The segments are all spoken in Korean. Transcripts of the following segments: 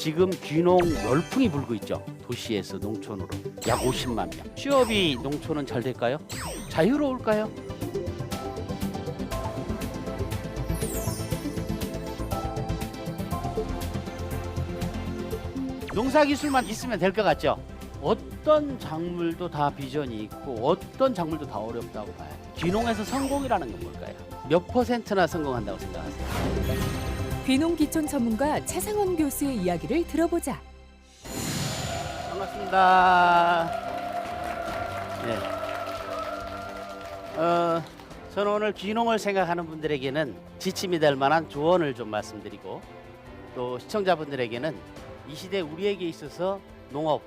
지금 귀농 열풍이 불고 있죠. 도시에서 농촌으로 약 50만 명. 취업이 농촌은 잘 될까요? 자유로울까요? 농사 기술만 있으면 될 것 같죠? 어떤 작물도 다 비전이 있고 어떤 작물도 다 어렵다고 봐요. 귀농에서 성공이라는 건 뭘까요? 몇 %나 성공한다고 생각하세요? 귀농 기촌 전문가 차상원 교수의 이야기를 들어보자. 반갑습니다. 네. 저는 오늘 귀농을 생각하는 분들에게는 지침이 될 만한 조언을 좀 말씀드리고 또 시청자분들에게는 이 시대 우리에게 있어서 농업,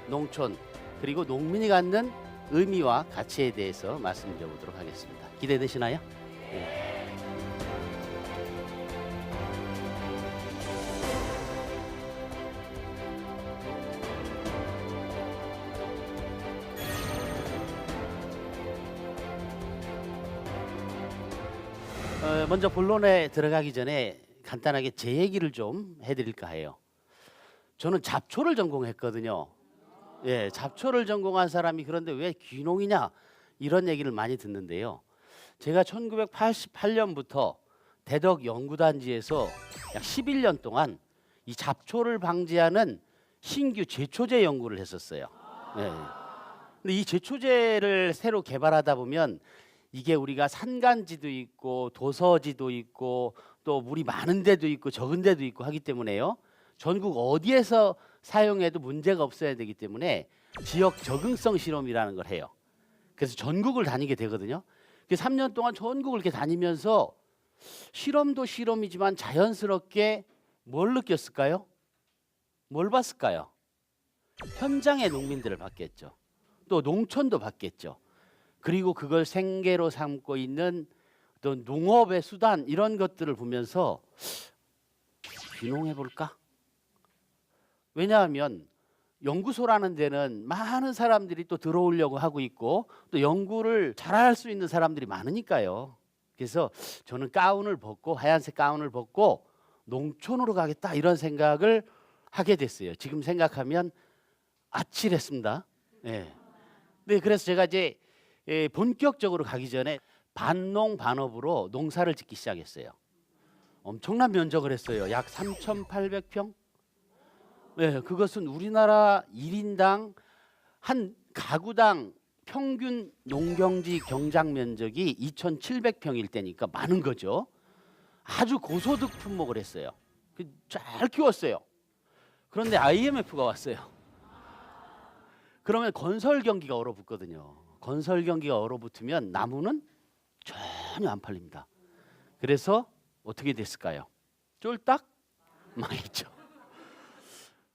농촌 그리고 농민이 갖는 의미와 가치에 대해서 말씀드려보도록 하겠습니다. 기대되시나요? 네. 먼저 본론에 들어가기 전에 간단하게 제 얘기를 좀 해드릴까 해요. 저는 잡초를 전공했거든요. 예, 잡초를 전공한 사람이 그런데 왜 귀농이냐 이런 얘기를 많이 듣는데요. 제가 1988년부터 대덕 연구단지에서 약 11년 동안 이 잡초를 방지하는 신규 제초제 연구를 했었어요. 예. 근데 이 제초제를 새로 개발하다 보면 이게 우리가 산간지도 있고 도서지도 있고 또 물이 많은 데도 있고 적은 데도 있고 하기 때문에요. 전국 어디에서 사용해도 문제가 없어야 되기 때문에 지역 적응성 실험이라는 걸 해요. 그래서 전국을 다니게 되거든요. 3년 동안 전국을 이렇게 다니면서 실험도 실험이지만 자연스럽게 뭘 느꼈을까요? 뭘 봤을까요? 현장의 농민들을 봤겠죠. 또 농촌도 봤겠죠. 그리고 그걸 생계로 삼고 있는 어떤 농업의 수단 이런 것들을 보면서 귀농해볼까? 왜냐하면 연구소라는 데는 많은 사람들이 또 들어오려고 하고 있고 또 연구를 잘할 수 있는 사람들이 많으니까요. 그래서 저는 가운을 벗고 하얀색 가운을 벗고 농촌으로 가겠다 이런 생각을 하게 됐어요. 지금 생각하면 아찔했습니다. 네. 네, 그래서 제가 이제 본격적으로 가기 전에 반농 반업으로 농사를 짓기 시작했어요. 엄청난 면적을 했어요. 약 3,800평. 네, 그것은 우리나라 1인당 한 가구당 평균 농경지 경작 면적이 2,700평일 때니까 많은 거죠. 아주 고소득 품목을 했어요. 잘 키웠어요. 그런데 IMF가 왔어요. 그러면 건설 경기가 얼어붙거든요. 건설 경기가 얼어붙으면 나무는 전혀 안 팔립니다. 그래서 어떻게 됐을까요? 쫄딱 망했죠.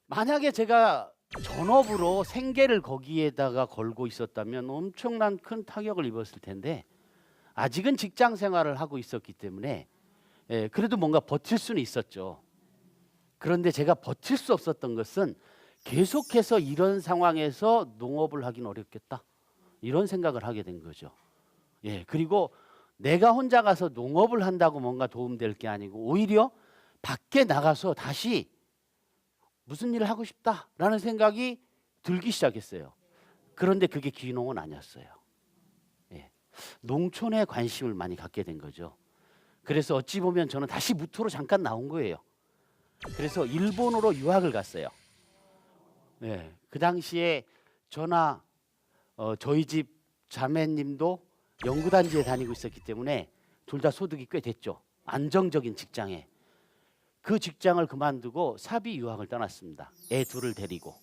만약에 제가 전업으로 생계를 거기에다가 걸고 있었다면 엄청난 큰 타격을 입었을 텐데 아직은 직장 생활을 하고 있었기 때문에 그래도 뭔가 버틸 수는 있었죠. 그런데 제가 버틸 수 없었던 것은 계속해서 이런 상황에서 농업을 하긴 어렵겠다 이런 생각을 하게 된 거죠. 예, 그리고 내가 혼자 가서 농업을 한다고 뭔가 도움될 게 아니고 오히려 밖에 나가서 다시 무슨 일을 하고 싶다라는 생각이 들기 시작했어요. 그런데 그게 귀농은 아니었어요. 예, 농촌에 관심을 많이 갖게 된 거죠. 그래서 어찌 보면 저는 다시 무토로 잠깐 나온 거예요. 그래서 일본으로 유학을 갔어요. 예, 그 당시에 저나 저희 집 자매님도 연구단지에 다니고 있었기 때문에 둘 다 소득이 꽤 됐죠. 안정적인 직장에. 그 직장을 그만두고 사비 유학을 떠났습니다. 애 둘을 데리고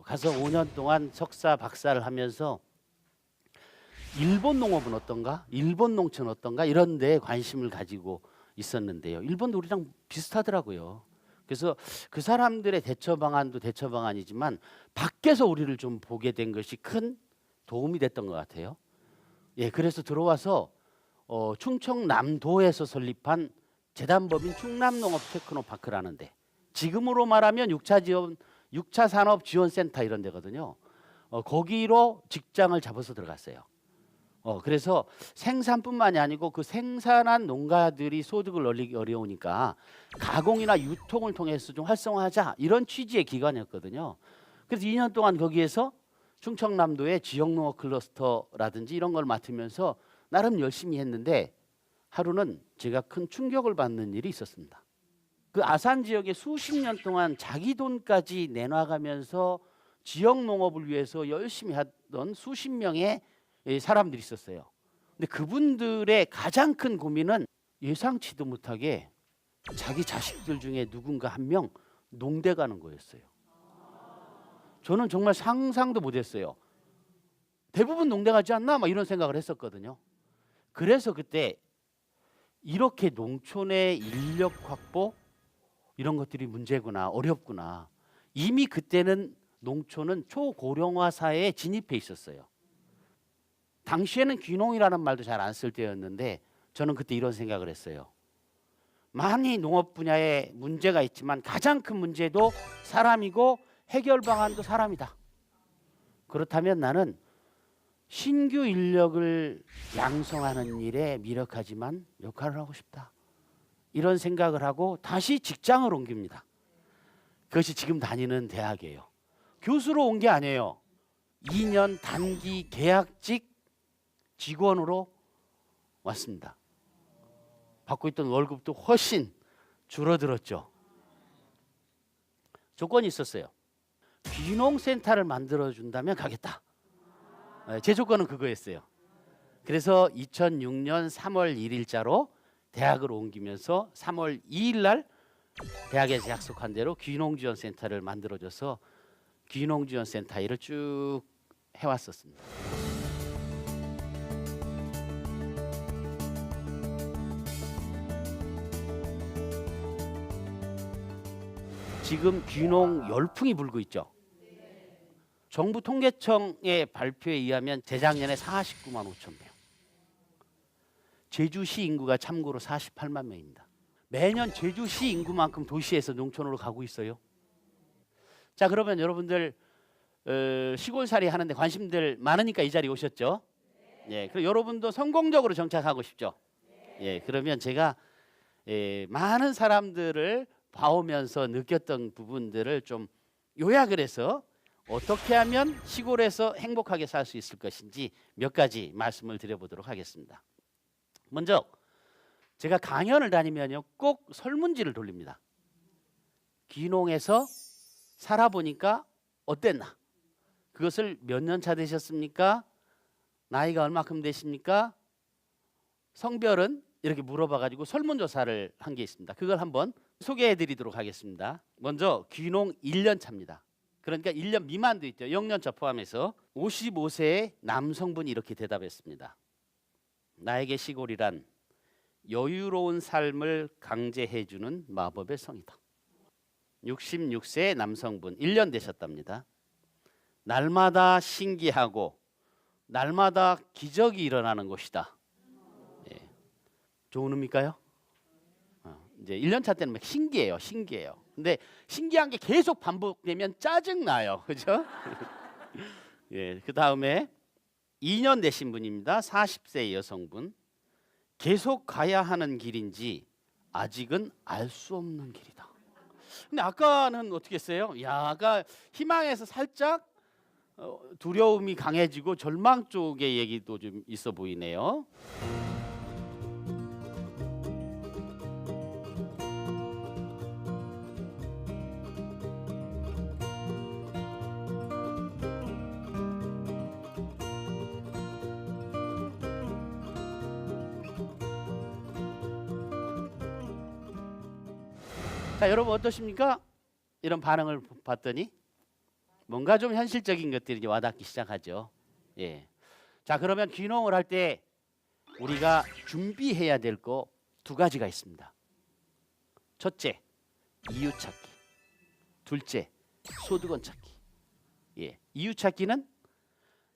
가서 5년 동안 석사 박사를 하면서 일본 농업은 어떤가? 일본 농촌 어떤가? 이런 데에 관심을 가지고 있었는데요. 일본도 우리랑 비슷하더라고요. 그래서 그 사람들의 대처 방안도 대처 방안이지만 밖에서 우리를 좀 보게 된 것이 큰 도움이 됐던 것 같아요. 예, 그래서 들어와서 충청남도에서 설립한 재단법인 충남농업테크노파크라는 데, 지금으로 말하면 6차 산업 지원센터 이런 데거든요. 거기로 직장을 잡아서 들어갔어요. 그래서 생산뿐만이 아니고 그 생산한 농가들이 소득을 올리기 어려우니까 가공이나 유통을 통해서 좀 활성화하자 이런 취지의 기관이었거든요. 그래서 2년 동안 거기에서 충청남도의 지역농업 클러스터라든지 이런 걸 맡으면서 나름 열심히 했는데 하루는 제가 큰 충격을 받는 일이 있었습니다. 그 아산 지역에 수십 년 동안 자기 돈까지 내놔가면서 지역 농업을 위해서 열심히 하던 수십 명의 사람들이 있었어요. 근데 그분들의 가장 큰 고민은 예상치도 못하게 자기 자식들 중에 누군가 한 명 농대 가는 거였어요. 저는 정말 상상도 못했어요. 대부분 농대 가지 않나? 막 이런 생각을 했었거든요. 그래서 그때 이렇게 농촌의 인력 확보 이런 것들이 문제구나, 어렵구나. 이미 그때는 농촌은 초고령화 사회에 진입해 있었어요. 당시에는 귀농이라는 말도 잘 안 쓸 때였는데 저는 그때 이런 생각을 했어요. 많이 농업 분야에 문제가 있지만 가장 큰 문제도 사람이고 해결 방안도 사람이다. 그렇다면 나는 신규 인력을 양성하는 일에 미력하지만 역할을 하고 싶다. 이런 생각을 하고 다시 직장을 옮깁니다. 그것이 지금 다니는 대학이에요. 교수로 온 게 아니에요. 2년 단기 계약직 직원으로 왔습니다. 받고 있던 월급도 훨씬 줄어들었죠. 조건이 있었어요. 귀농센터를 만들어준다면 가겠다. 제 조건은 그거였어요. 그래서 2006년 3월 1일자로 대학을 옮기면서 3월 2일 날 대학에서 약속한 대로 귀농지원센터를 만들어줘서 귀농지원센터 일을 쭉 해왔었습니다. 지금 귀농 열풍이 불고 있죠. 정부 통계청의 발표에 의하면 재작년에 49만 5천 명. 제주시 인구가 참고로 48만 명입니다. 매년 제주시 인구만큼 도시에서 농촌으로 가고 있어요. 자, 그러면 여러분들 시골살이 하는데 관심들 많으니까 이 자리에 오셨죠? 예, 그리고 여러분도 성공적으로 정착하고 싶죠? 예, 그러면 제가 많은 사람들을 봐오면서 느꼈던 부분들을 좀 요약을 해서 어떻게 하면 시골에서 행복하게 살 수 있을 것인지 몇 가지 말씀을 드려보도록 하겠습니다. 먼저 제가 강연을 다니면요 꼭 설문지를 돌립니다. 귀농에서 살아보니까 어땠나? 그것을 몇 년 차 되셨습니까? 나이가 얼마큼 되십니까? 성별은? 이렇게 물어봐가지고 설문조사를 한 게 있습니다. 그걸 한번 소개해드리도록 하겠습니다. 먼저 귀농 1년 차입니다. 그러니까 1년 미만도 있죠. 0년 차 포함해서 55세의 남성분이 이렇게 대답했습니다. 나에게 시골이란 여유로운 삶을 강제해주는 마법의 성이다. 66세 남성분 1년 되셨답니다. 날마다 신기하고 날마다 기적이 일어나는 곳이다. 예. 좋은 의미일까요? 이제 1년 차 때는 막 신기해요. 근데 신기한 게 계속 반복되면 짜증나요. 그죠? 예, 그 다음에 2년 되신 분입니다. 40세 여성분. 계속 가야 하는 길인지 아직은 알 수 없는 길이다. 근데 아까는 어떻게 했어요? 야, 아까 희망에서 살짝 두려움이 강해지고 절망 쪽의 얘기도 좀 있어 보이네요. 자, 여러분 어떠십니까? 이런 반응을 봤더니 뭔가 좀 현실적인 것들이 이제 와닿기 시작하죠. 예. 자, 그러면 귀농을 할 때 우리가 준비해야 될 거 두 가지가 있습니다. 첫째, 이유 찾기. 둘째, 소득원 찾기. 예. 이유 찾기는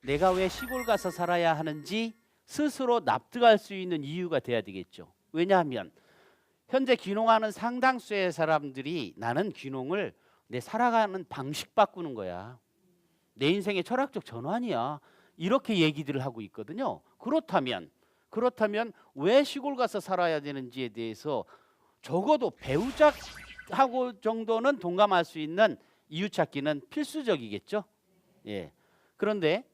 내가 왜 시골 가서 살아야 하는지 스스로 납득할 수 있는 이유가 돼야 되겠죠. 왜냐하면 현재 귀농하는 상당수의 사람들이 나는 귀농을 내 살아가는 방식 바꾸는 거야. 내 인생의 철학적 전환이야. 이렇게 얘기들을 하고 있거든요. 그렇다면 왜 시골 가서 살아야 되는지에 대해서 적어도 배우자하고 정도는 동감할 수 있는 이유 찾기는 필수적이겠죠. 예. 그런데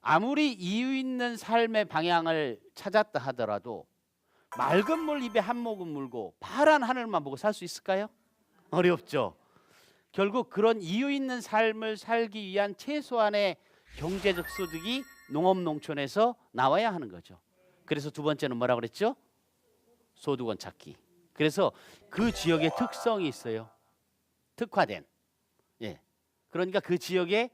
아무리 이유 있는 삶의 방향을 찾았다 하더라도 맑은 물 입에 한 모금 물고 파란 하늘만 보고 살 수 있을까요? 어렵죠. 결국 그런 이유 있는 삶을 살기 위한 최소한의 경제적 소득이 농업 농촌에서 나와야 하는 거죠. 그래서 두 번째는 뭐라 그랬죠? 소득원 찾기. 그래서 그 지역의 특성이 있어요. 특화된. 예. 그러니까 그 지역의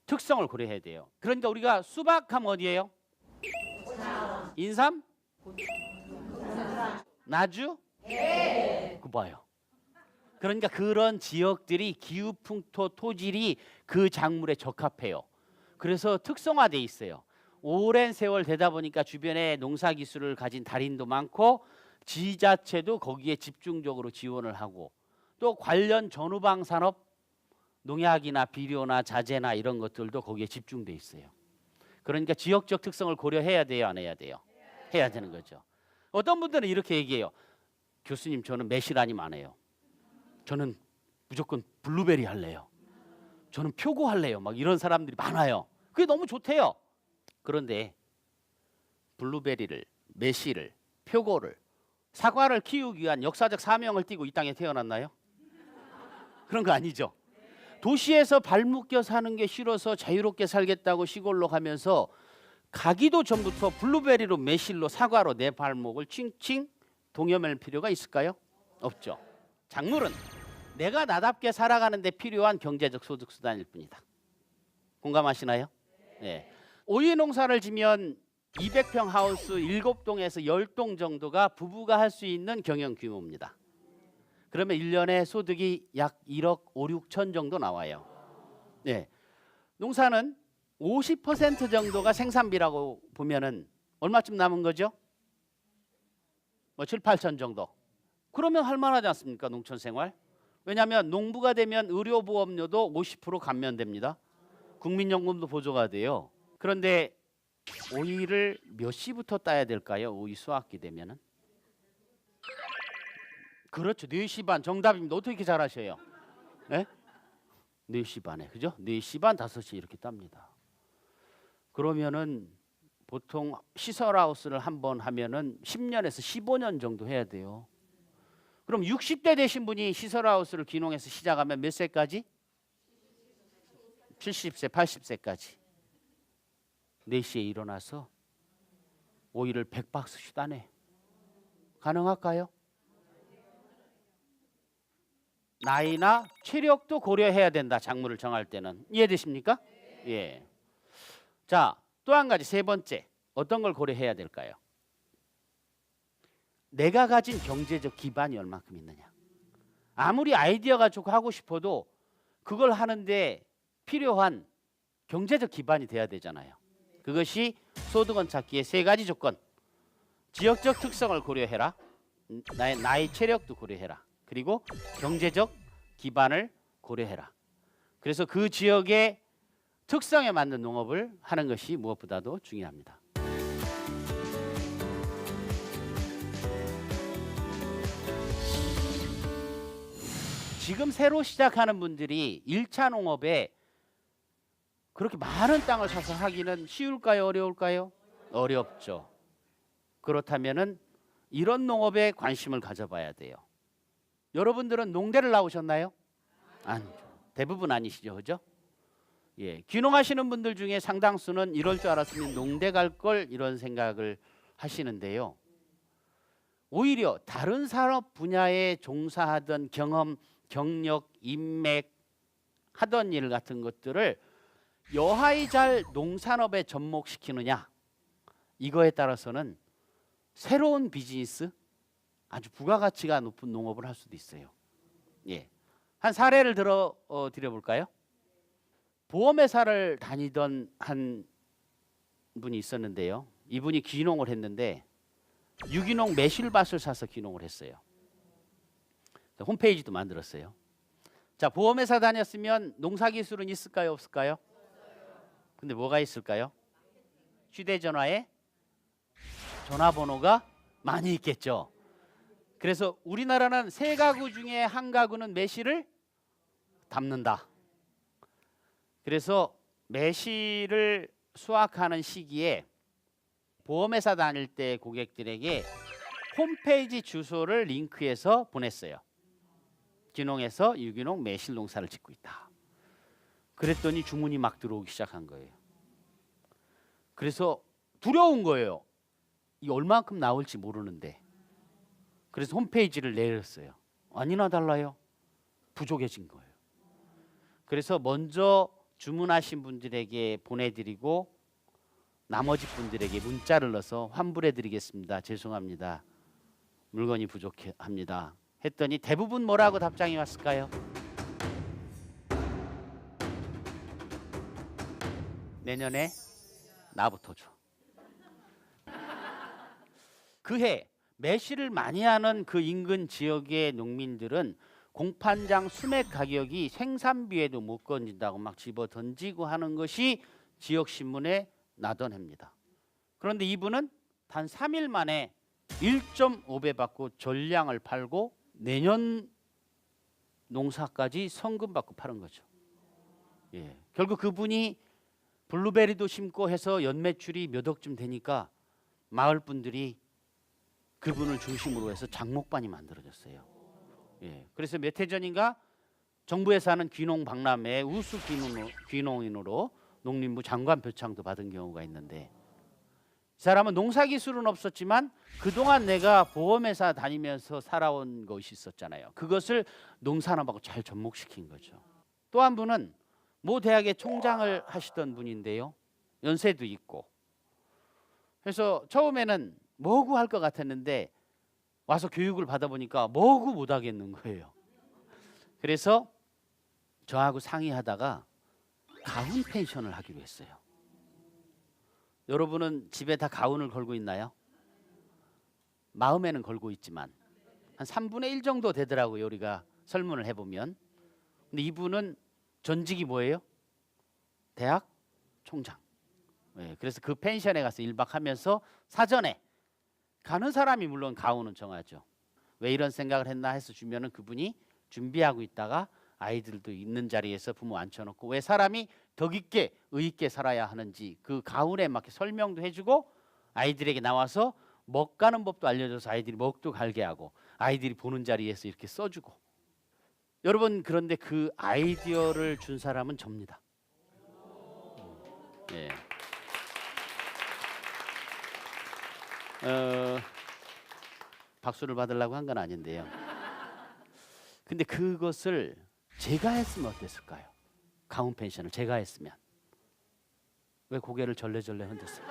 특성을 고려해야 돼요. 그러니까 우리가 수박하면 어디예요? 인삼? 나주? 그 봐요. 그러니까 그런 지역들이 기후 풍토 토질이 그 작물에 적합해요. 그래서 특성화돼 있어요. 오랜 세월 되다 보니까 주변에 농사 기술을 가진 달인도 많고 지자체도 거기에 집중적으로 지원을 하고 또 관련 전후방 산업 농약이나 비료나 자재나 이런 것들도 거기에 집중돼 있어요. 그러니까 지역적 특성을 고려해야 돼요, 안 해야 돼요? 해야 되는 거죠. 어떤 분들은 이렇게 얘기해요. 교수님, 저는 매실 아니면 안 해요. 저는 무조건 블루베리 할래요. 저는 표고 할래요. 막 이런 사람들이 많아요. 그게 너무 좋대요. 그런데 블루베리를, 매실을, 표고를, 사과를 키우기 위한 역사적 사명을 띠고 이 땅에 태어났나요? 그런 거 아니죠. 도시에서 발묶여 사는 게 싫어서 자유롭게 살겠다고 시골로 가면서 가기도 전부터 블루베리로, 매실로, 사과로 내 발목을 칭칭 동여맬 필요가 있을까요? 없죠. 작물은 내가 나답게 살아가는 데 필요한 경제적 소득 수단일 뿐이다. 공감하시나요? 네. 오이 농사를 지면 200평 하우스 7동에서 10동 정도가 부부가 할 수 있는 경영 규모입니다. 그러면 1년에 소득이 약 1억 5, 6천 정도 나와요. 네. 농사는 50% 정도가 생산비라고 보면은 얼마쯤 남은 거죠? 뭐 7, 8천 정도. 그러면 할 만하지 않습니까? 농촌 생활. 왜냐하면 농부가 되면 의료보험료도 50% 감면됩니다. 국민연금도 보조가 돼요. 그런데 오이를 몇 시부터 따야 될까요? 오이 수확기 되면은? 그렇죠. 4시 반 정답입니다. 어떻게 잘 아셔요? 네? 4시 반에. 그죠? 4시 반, 5시 이렇게 땁니다. 그러면은 보통 시설하우스를 한번 하면은 10년에서 15년 정도 해야 돼요. 그럼 60대 되신 분이 시설하우스를 귀농해서 시작하면 몇 세까지? 70세, 80세까지. 4시에 일어나서 오이를 100박스씩 따내. 가능할까요? 나이나 체력도 고려해야 된다. 작물을 정할 때는. 이해되십니까? 예. 자, 또 한 가지, 세 번째. 어떤 걸 고려해야 될까요? 내가 가진 경제적 기반이 얼마큼 있느냐. 아무리 아이디어가 좋고 하고 싶어도 그걸 하는데 필요한 경제적 기반이 돼야 되잖아요. 그것이 소득원 찾기의 세 가지 조건. 지역적 특성을 고려해라. 나의 체력도 고려해라. 그리고 경제적 기반을 고려해라. 그래서 그 지역의 특성에 맞는 농업을 하는 것이 무엇보다도 중요합니다. 지금 새로 시작하는 분들이 1차 농업에 그렇게 많은 땅을 사서 하기는 쉬울까요? 어려울까요? 어렵죠. 그렇다면은 이런 농업에 관심을 가져봐야 돼요. 여러분들은 농대를 나오셨나요? 아니죠. 대부분 아니시죠, 그죠? 예, 귀농하시는 분들 중에 상당수는 이럴 줄 알았으면 농대 갈 걸 이런 생각을 하시는데요. 오히려 다른 산업 분야에 종사하던 경험, 경력, 인맥 하던 일 같은 것들을 여하이 잘 농산업에 접목시키느냐, 이거에 따라서는 새로운 비즈니스, 아주 부가가치가 높은 농업을 할 수도 있어요. 예, 한 사례를 드려볼까요? 보험회사를 다니던 한 분이 있었는데요. 이분이 귀농을 했는데 유기농 매실밭을 사서 귀농을 했어요. 홈페이지도 만들었어요. 자, 보험회사 다녔으면 농사기술은 있을까요? 없을까요? 근데 뭐가 있을까요? 휴대전화에 전화번호가 많이 있겠죠. 그래서 우리나라는 세 가구 중에 한 가구는 매실을 담는다. 그래서 매실을 수확하는 시기에 보험회사 다닐 때 고객들에게 홈페이지 주소를 링크해서 보냈어요. 귀농에서 유기농 매실 농사를 짓고 있다. 그랬더니 주문이 막 들어오기 시작한 거예요. 그래서 두려운 거예요. 이 얼마만큼 나올지 모르는데. 그래서 홈페이지를 내렸어요. 아니나 달라요. 부족해진 거예요. 그래서 먼저 주문하신 분들에게 보내드리고 나머지 분들에게 문자를 넣어서 환불해드리겠습니다. 죄송합니다. 물건이 부족합니다. 했더니 대부분 뭐라고 답장이 왔을까요? 내년에 나부터 줘. 그해 매실을 많이 하는 그 인근 지역의 농민들은 공판장 수맥 가격이 생산비에도 못 건진다고 막 집어 던지고 하는 것이 지역 신문에 나던 해입니다. 그런데 이분은 단 3일 만에 1.5배 받고 전량을 팔고 내년 농사까지 성금 받고 파는 거죠. 예. 결국 그분이 블루베리도 심고 해서 연매출이 몇 억쯤 되니까 마을 분들이 그분을 중심으로 해서 장목반이 만들어졌어요. 예. 그래서 몇 해 전인가 정부에서 하는 귀농 박람회 우수 귀농인으로 농림부 장관 표창도 받은 경우가 있는데, 이 사람은 농사기술은 없었지만 그동안 내가 보험회사 다니면서 살아온 것이 있었잖아요. 그것을 농산업하고 잘 접목시킨 거죠. 또 한 분은 모 대학의 총장을 하시던 분인데요. 연세도 있고. 그래서 처음에는 뭐고 할 것 같았는데 와서 교육을 받아보니까 뭐고 못 하겠는 거예요. 그래서 저하고 상의하다가 가훈 펜션을 하기로 했어요. 여러분은 집에 다 가훈을 걸고 있나요? 마음에는 걸고 있지만 한 3분의 1 정도 되더라고요. 우리가 설문을 해보면. 근데 이분은 전직이 뭐예요? 대학 총장. 네, 그래서 그 펜션에 가서 1박 하면서 사전에 가는 사람이 물론 가훈은 정하죠. 왜 이런 생각을 했나 해서 주면은 그분이 준비하고 있다가 아이들도 있는 자리에서 부모 앉혀놓고 왜 사람이 덕 있게 의 있게 살아야 하는지 그 가훈에 맞게 설명도 해주고 아이들에게 나와서 먹 가는 법도 알려줘서 아이들이 먹도 갈게 하고 아이들이 보는 자리에서 이렇게 써주고. 여러분, 그런데 그 아이디어를 준 사람은 접니다. 예. 박수를 받으려고 한 건 아닌데요. 근데 그것을 제가 했으면 어땠을까요? 가훈 펜션을 제가 했으면. 왜 고개를 절레절레 흔들었어요?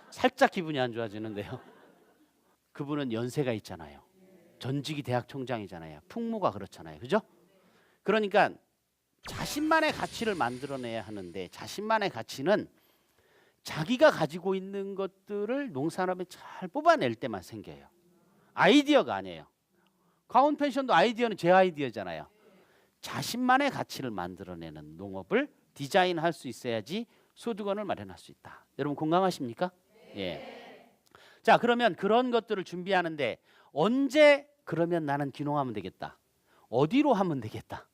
살짝 기분이 안 좋아지는데요. 그분은 연세가 있잖아요. 전직이 대학 총장이잖아요. 풍무가 그렇잖아요. 그죠? 그러니까 자신만의 가치를 만들어내야 하는데 자신만의 가치는 자기가 가지고 있는 것들을 농산업에 잘 뽑아낼 때만 생겨요. 아이디어가 아니에요. 가훈 펜션도 아이디어는 제 아이디어잖아요. 자신만의 가치를 만들어내는 농업을 디자인할 수 있어야지 소득원을 마련할 수 있다. 여러분 공감하십니까? 예. 자, 그러면 그런 것들을 준비하는데 언제 그러면 나는 귀농하면 되겠다. 어디로 하면 되겠다.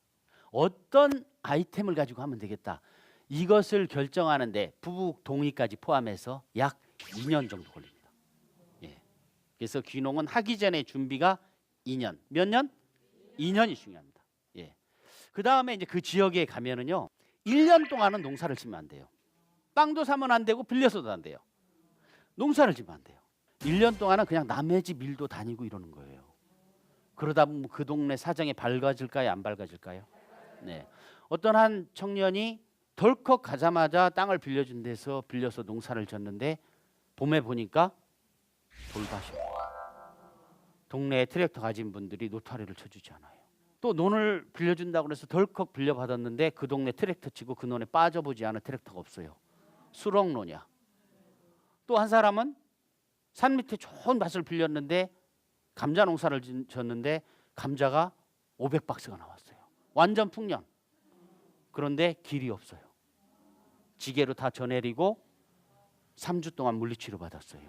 어떤 아이템을 가지고 하면 되겠다. 이것을 결정하는데 부부 동의까지 포함해서 약 2년 정도 걸립니다. 예. 그래서 귀농은 하기 전에 준비가 2년. 몇 년? 2년이 중요합니다. 예. 그 다음에 이제 그 지역에 가면은요, 1년 동안은 농사를 지면 안 돼요. 땅도 사면 안 되고 빌려서도 안 돼요. 농사를 지면 안 돼요. 1년 동안은 그냥 남의 집 일도 다니고 이러는 거예요. 그러다 보면 그 동네 사정이 밝아질까요? 안 밝아질까요? 네. 어떤 한 청년이 덜컥 가자마자 땅을 빌려준 데서 빌려서 농사를 졌는데 봄에 보니까 돌밭이에요. 동네에 트랙터 가진 분들이 노타리를 쳐주지 않아요. 또 논을 빌려준다고 해서 덜컥 빌려받았는데 그 동네 트랙터 치고 그 논에 빠져보지 않은 트랙터가 없어요. 수렁논이야. 또 한 사람은 산 밑에 좋은 밭을 빌렸는데 감자 농사를 졌는데 감자가 500박스가 나왔어요. 완전 풍년. 그런데 길이 없어요. 지게로 다 저내리고 3주 동안 물리치료 받았어요.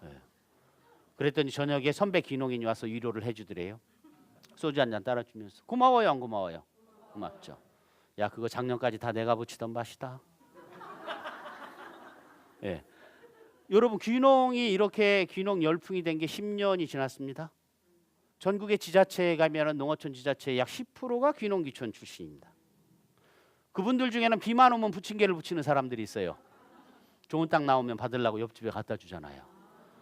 네. 그랬더니 저녁에 선배 귀농인이 와서 위로를 해주더래요. 소주 한 잔 따라주면서 고마워요, 안 고마워요? 고맙죠. 야, 그거 작년까지 다 내가 붙이던 맛이다. 예. 여러분, 귀농이 이렇게 귀농 열풍이 된 게 10년이 지났습니다. 전국의 지자체에 가면은 농어촌 지자체의 약 10%가 귀농귀촌 출신입니다. 그분들 중에는 비만 오면 부침개를 부치는 사람들이 있어요. 좋은 땅 나오면 받으려고 옆집에 갖다 주잖아요.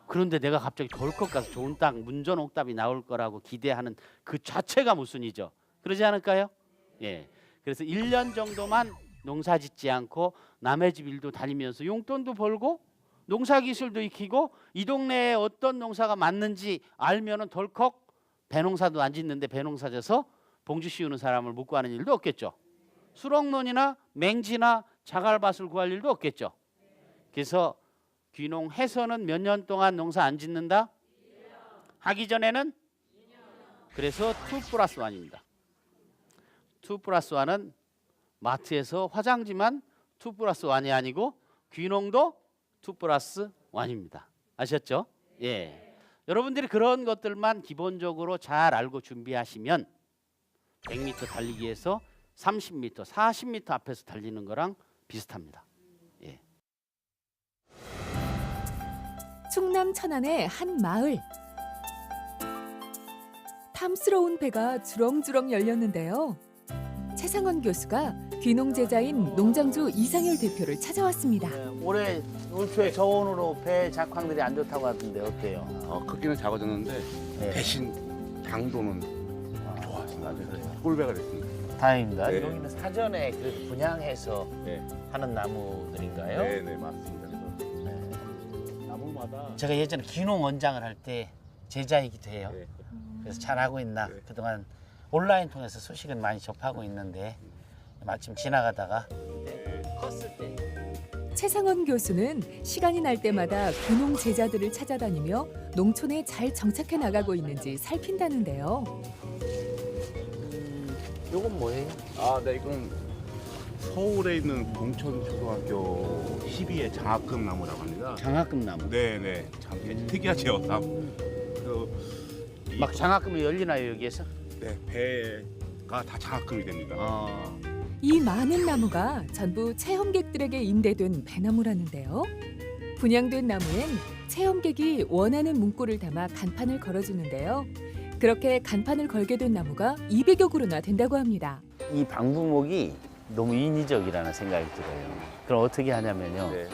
그런데 내가 갑자기 덜컥 가서 좋은 땅 문전옥답이 나올 거라고 기대하는 그 자체가 모순이죠. 그러지 않을까요? 예. 그래서 1년 정도만 농사 짓지 않고 남의 집 일도 다니면서 용돈도 벌고 농사 기술도 익히고 이 동네에 어떤 농사가 맞는지 알면은 덜컥 배농사도 안 짓는데 배농사 져서 봉지 씌우는 사람을 못 구하는 일도 없겠죠. 수렁논이나 맹지나 자갈밭을 구할 일도 없겠죠. 그래서 귀농해서는 몇 년 동안 농사 안 짓는다? 하기 전에는? 그래서 2+1입니다. 2+1은 마트에서 화장지만 2+1이 아니고 귀농도 2+1입니다. 아셨죠? 예. 여러분들이 그런 것들만 기본적으로 잘 알고 준비하시면 100m 달리기에서 30m, 40m 앞에서 달리는 거랑 비슷합니다. 예. 충남 천안의 한 마을. 탐스러운 배가 주렁주렁 열렸는데요. 최상원 교수가 귀농 제자인 농장주 이상열 대표를 찾아왔습니다. 올해 올 초에 저온으로 배 작황들이 안 좋다고 하던데 어때요? 크기는 작아졌는데 네. 대신 당도는 좋았습니다. 아주 꿀배가 됐습니다. 다행입니다. 네. 여기는 사전에 그래도 분양해서 네. 하는 나무들인가요? 네, 맞습니다. 그래서 나무마다 제가 예전에 귀농 원장을 할 때 제자이기도 해요. 네. 그래서 잘하고 있나 네. 그동안 온라인 통해서 소식은 많이 접하고 있는데 마침 지나가다가 컸을 때 최상원 교수는 시간이 날 때마다 귀농 제자들을 찾아다니며 농촌에 잘 정착해 나가고 있는지 살핀다는데요. 요건 뭐예요? 네, 이건 서울에 있는 봉천초등학교 12의 장학금 나무라고 합니다. 장학금 나무. 네. 참 특이하죠. 막 장학금이 열리나요 여기에서? 네, 배가 다 장학금이 됩니다. 이 많은 나무가 전부 체험객들에게 임대된 배나무라는데요. 분양된 나무엔 체험객이 원하는 문구를 담아 간판을 걸어주는데요. 그렇게 간판을 걸게 된 나무가 200여 그루나 된다고 합니다. 이 방부목이 너무 인위적이라는 생각이 들어요. 그럼 어떻게 하냐면요. 네.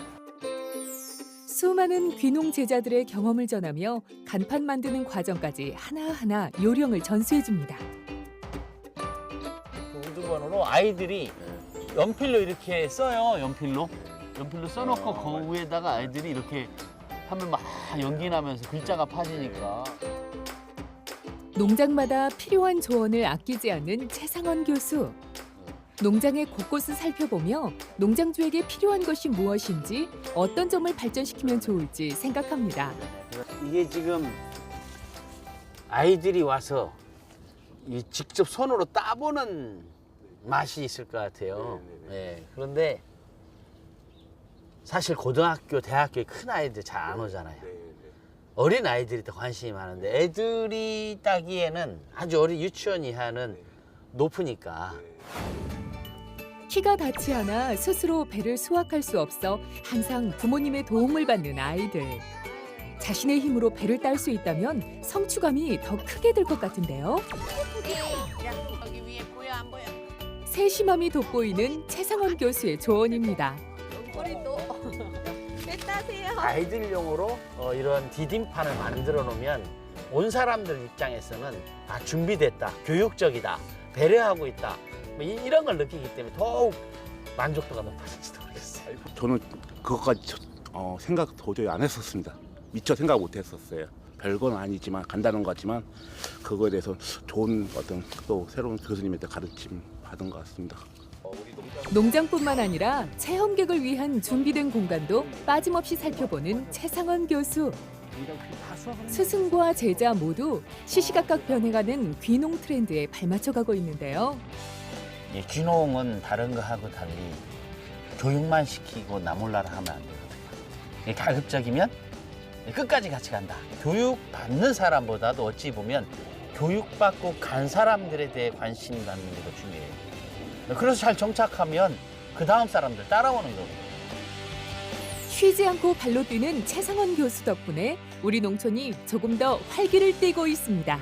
수많은 귀농 제자들의 경험을 전하며 간판 만드는 과정까지 하나하나 요령을 전수해 줍니다. 우드번호로 아이들이 연필로 이렇게 써요. 연필로 써놓고 그 위에다가 아이들이 이렇게 하면 막 연기 나면서 글자가 파지니까. 농장마다 필요한 조언을 아끼지 않는 최상원 교수. 농장의 곳곳을 살펴보며 농장주에게 필요한 것이 무엇인지 어떤 점을 발전시키면 좋을지 생각합니다. 이게 지금 아이들이 와서 직접 손으로 따보는 맛이 있을 것 같아요. 네, 그런데 사실 고등학교, 대학교에 큰 아이들 잘 안 오잖아요. 어린 아이들이 더 관심이 많은데 애들이 따기에는 아주 어린 유치원 이하는 높으니까. 키가 닿지 않아 스스로 배를 수확할 수 없어 항상 부모님의 도움을 받는 아이들. 자신의 힘으로 배를 딸 수 있다면 성취감이 더 크게 들 것 같은데요. 여기 위에 보여 안 보여? 세심함이 돋보이는 최상원 교수의 조언입니다. 머리도 배 따세요. 아이들용으로 이런 디딤판을 만들어 놓으면 온 사람들 입장에서는 아, 준비됐다, 교육적이다, 배려하고 있다, 뭐 이런 걸 느끼기 때문에 더욱 만족도가 높아질지도 모르겠어요. 저는 그것까지 생각 도저히 안 했었습니다. 미처 생각 못 했었어요. 별건 아니지만 간다는 것 같지만 그거에 대해서 좋은 어떤 또 새로운 교수님한테 가르침 받은 것 같습니다. 농장뿐만 아니라 체험객을 위한 준비된 공간도 빠짐없이 살펴보는 최상원 교수. 스승과 제자 모두 시시각각 변해가는 귀농 트렌드에 발맞춰가고 있는데요. 이 귀농은 다른 거하고 달리 교육만 시키고 나몰라라 하면 안 되거든요. 이게 가급적이면 끝까지 같이 간다. 교육받는 사람보다도 어찌 보면 교육받고 간 사람들에 대해 관심 갖는 게 더 중요해요. 그래서 잘 정착하면 그 다음 사람들 따라오는 거고. 쉬지 않고 발로 뛰는 최상원 교수 덕분에 우리 농촌이 조금 더 활기를 띠고 있습니다.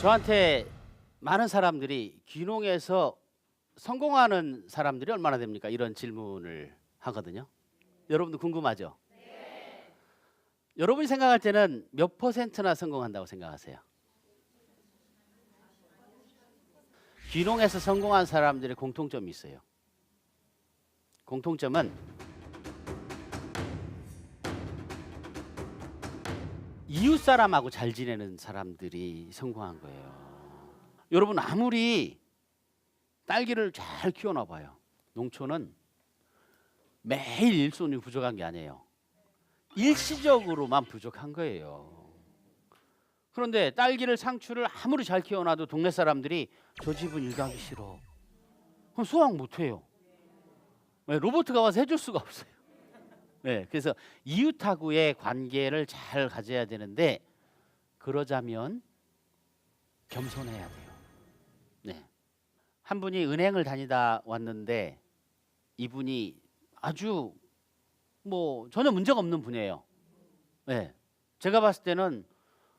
저한테 많은 사람들이 귀농에서 성공하는 사람들이 얼마나 됩니까? 이런 질문을 하거든요. 여러분도 궁금하죠? 네. 여러분이 생각할 때는 몇 %나 성공한다고 생각하세요? 귀농에서 성공한 사람들의 공통점이 있어요. 공통점은 이웃 사람하고 잘 지내는 사람들이 성공한 거예요. 여러분 아무리 딸기를 잘 키워놔 봐요. 농촌은 매일 일손이 부족한 게 아니에요. 일시적으로만 부족한 거예요. 그런데 딸기를 상추를 아무리 잘 키워놔도 동네 사람들이 저 집은 일 가기 싫어. 그럼 수확 못해요. 로봇가 와서 해줄 수가 없어요. 네, 그래서 이웃하고의 관계를 잘 가져야 되는데 그러자면 겸손해야 돼요. 네. 한 분이 은행을 다니다 왔는데 이분이 아주 뭐 전혀 문제가 없는 분이에요. 네. 제가 봤을 때는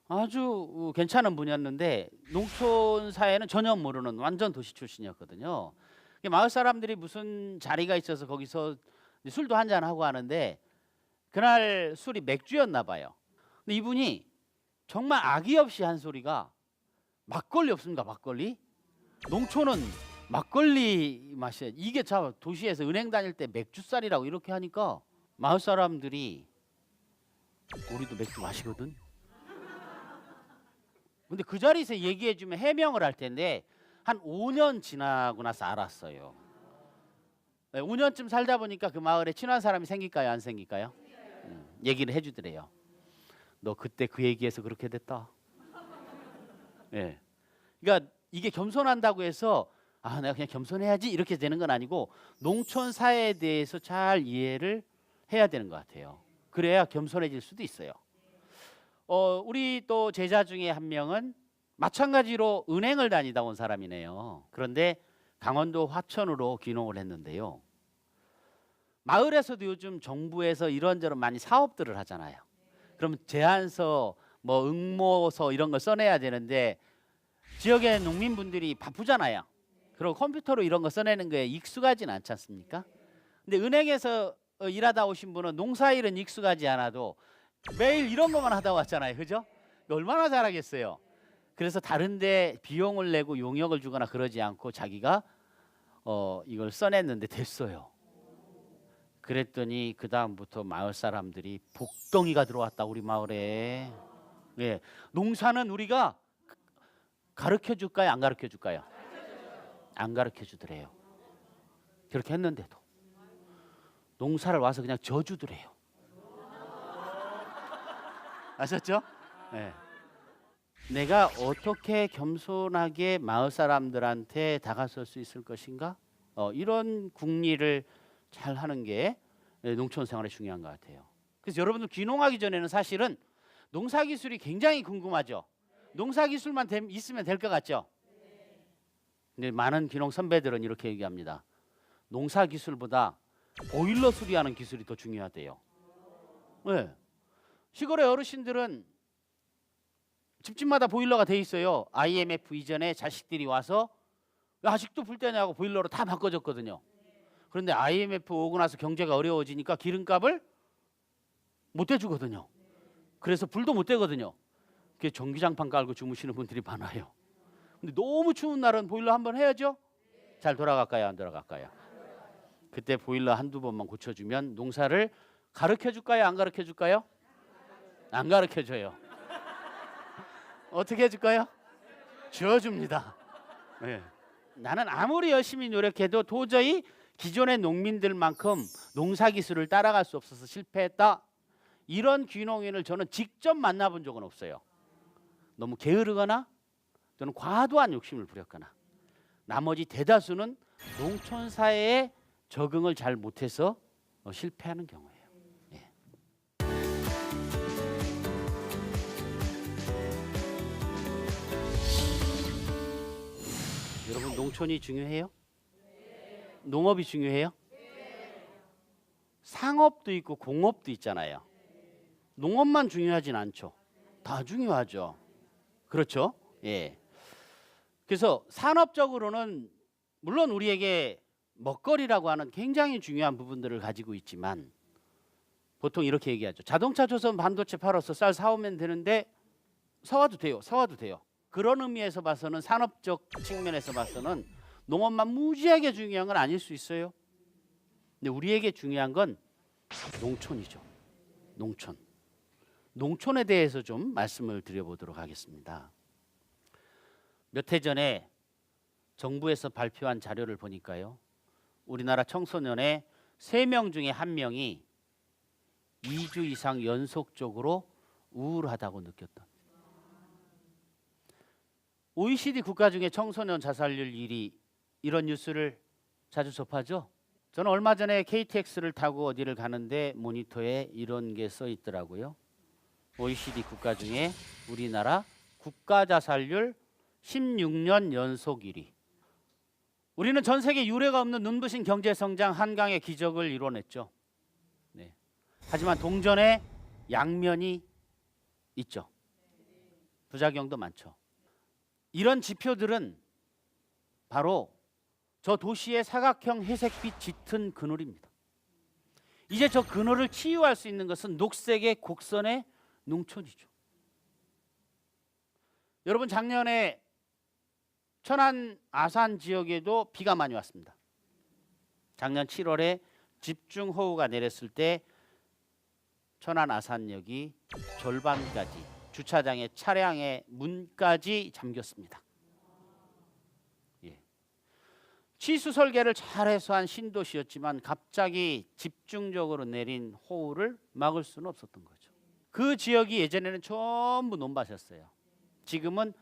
아주 괜찮은 분이었는데 농촌 사회는 전혀 모르는 완전 도시 출신이었거든요. 마을 사람들이 무슨 자리가 있어서 거기서 술도 한잔 하고 하는데 그날 술이 맥주였나 봐요. 근데 이분이 정말 악의 없이 한 소리가 막걸리 없습니까? 막걸리? 농촌은 막걸리 마셔. 이게 참 도시에서 은행 다닐 때 맥주살이라고 이렇게 하니까 마을 사람들이 우리도 맥주 마시거든. 근데 그 자리에서 얘기해 주면 해명을 할 텐데 한 5년 지나고 나서 알았어요. 5년쯤 살다 보니까 그 마을에 친한 사람이 생길까요? 안 생길까요? 얘기를 해주더래요. 너 그때 그 얘기해서 그렇게 됐다. 네. 그러니까 이게 겸손한다고 해서 아 내가 그냥 겸손해야지 이렇게 되는 건 아니고 농촌 사회에 대해서 잘 이해를 해야 되는 것 같아요. 그래야 겸손해질 수도 있어요. 우리 또 제자 중에 한 명은 마찬가지로 은행을 다니다 온 사람이네요. 그런데 강원도 화천으로 귀농을 했는데요. 마을에서도 요즘 정부에서 이런저런 많이 사업들을 하잖아요. 그럼 제안서, 뭐 응모서 이런 걸 써내야 되는데 지역의 농민분들이 바쁘잖아요. 그리고 컴퓨터로 이런 거 써내는 거에 익숙하진 않지 않습니까? 근데 은행에서 일하다 오신 분은 농사일은 익숙하지 않아도 매일 이런 것만 하다 왔잖아요. 그죠? 얼마나 잘하겠어요. 그래서 다른데 비용을 내고 용역을 주거나 그러지 않고 자기가 이걸 써냈는데 됐어요. 그랬더니 그 다음부터 마을 사람들이 복덩이가 들어왔다 우리 마을에. 예, 농사는 우리가 가르쳐 줄까요? 안 가르쳐 줄까요? 안 가르쳐 주더래요. 그렇게 했는데도 농사를 와서 그냥 져주더래요. 아셨죠? 네. 내가 어떻게 겸손하게 마을 사람들한테 다가설 수 있을 것인가? 이런 궁리를 잘 하는 게 농촌 생활에 중요한 것 같아요. 그래서 여러분들 귀농하기 전에는 사실은 농사 기술이 굉장히 궁금하죠. 농사 기술만 있으면 될 것 같죠. 근데 많은 귀농 선배들은 이렇게 얘기합니다. 농사 기술보다 보일러 수리하는 기술이 더 중요하대요. 네. 시골의 어르신들은 집집마다 보일러가 돼 있어요. IMF 이전에 자식들이 와서 아직도 불 때냐고 보일러로 다 바꿔줬거든요. 그런데 IMF 오고 나서 경제가 어려워지니까 기름값을 못 대주거든요. 그래서 불도 못 대거든요. 그게 전기장판 깔고 주무시는 분들이 많아요. 근데 너무 추운 날은 보일러 한번 해야죠. 잘 돌아갈까요? 안 돌아갈까요? 그때 보일러 한두 번만 고쳐주면 농사를 가르쳐 줄까요? 안 가르쳐 줄까요? 안 가르쳐 줘요. 어떻게 해줄까요? 지어줍니다. 네. 나는 아무리 열심히 노력해도 도저히 기존의 농민들만큼 농사 기술을 따라갈 수 없어서 실패했다. 이런 귀농인을 저는 직접 만나본 적은 없어요. 너무 게으르거나 또는 과도한 욕심을 부렸거나 나머지 대다수는 농촌 사회에 적응을 잘 못해서 실패하는 경우예요. 여러분 농촌이 중요해요? 농업이 중요해요? 상업도 있고 공업도 있잖아요. 농업만 중요하진 않죠. 다 중요하죠. 그렇죠? 예. 그래서 산업적으로는 물론 우리에게 먹거리라고 하는 굉장히 중요한 부분들을 가지고 있지만 보통 이렇게 얘기하죠. 자동차 조선 반도체 팔아서 쌀 사오면 되는데 사와도 돼요. 사와도 돼요. 그런 의미에서 봐서는 산업적 측면에서 봐서는 농업만 무지하게 중요한 건 아닐 수 있어요. 근데 우리에게 중요한 건 농촌이죠. 농촌. 농촌에 대해서 좀 말씀을 드려보도록 하겠습니다. 몇 해 전에 정부에서 발표한 자료를 보니까요. 우리나라 청소년의 3명 중에 1명이 2주 이상 연속적으로 우울하다고 느꼈다. OECD 국가 중에 청소년 자살률 1위 이런 뉴스를 자주 접하죠. 저는 얼마 전에 KTX를 타고 어디를 가는데 모니터에 이런 게 써 있더라고요. OECD 국가 중에 우리나라 국가 자살률 16년 연속 1위. 우리는 전 세계 유례가 없는 눈부신 경제 성장 한강의 기적을 이뤄냈죠. 네. 하지만 동전의 양면이 있죠. 부작용도 많죠. 이런 지표들은 바로 저 도시의 사각형 회색빛 짙은 그늘입니다. 이제 저 그늘을 치유할 수 있는 것은 녹색의 곡선의 농촌이죠. 여러분 작년에 천안 아산 지역에도 비가 많이 왔습니다. 작년 7월에 집중호우가 내렸을 때 천안 아산역이 절반까지 주차장의 차량의 문까지 잠겼습니다. 예. 치수 설계를 잘해서 한 신도시였지만 갑자기 집중적으로 내린 호우를 막을 수는 없었던 거죠. 그 지역이 예전에는 전부 논밭이었어요. 지금은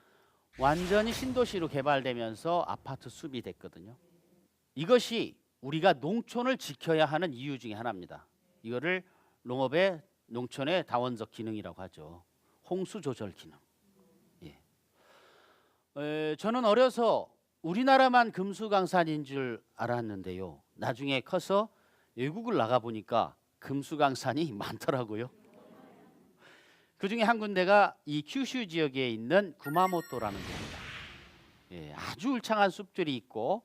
완전히 신도시로 개발되면서 아파트 숲이 됐거든요. 이것이 우리가 농촌을 지켜야 하는 이유 중에 하나입니다. 이거를 농업의 농촌의 다원적 기능이라고 하죠. 홍수 조절 기능. 예. 저는 어려서 우리나라만 금수강산인 줄 알았는데요. 나중에 커서 외국을 나가 보니까 금수강산이 많더라고요. 그 중에 한 군데가 이 큐슈 지역에 있는 구마모토라는 데입니다. 예, 아주 울창한 숲들이 있고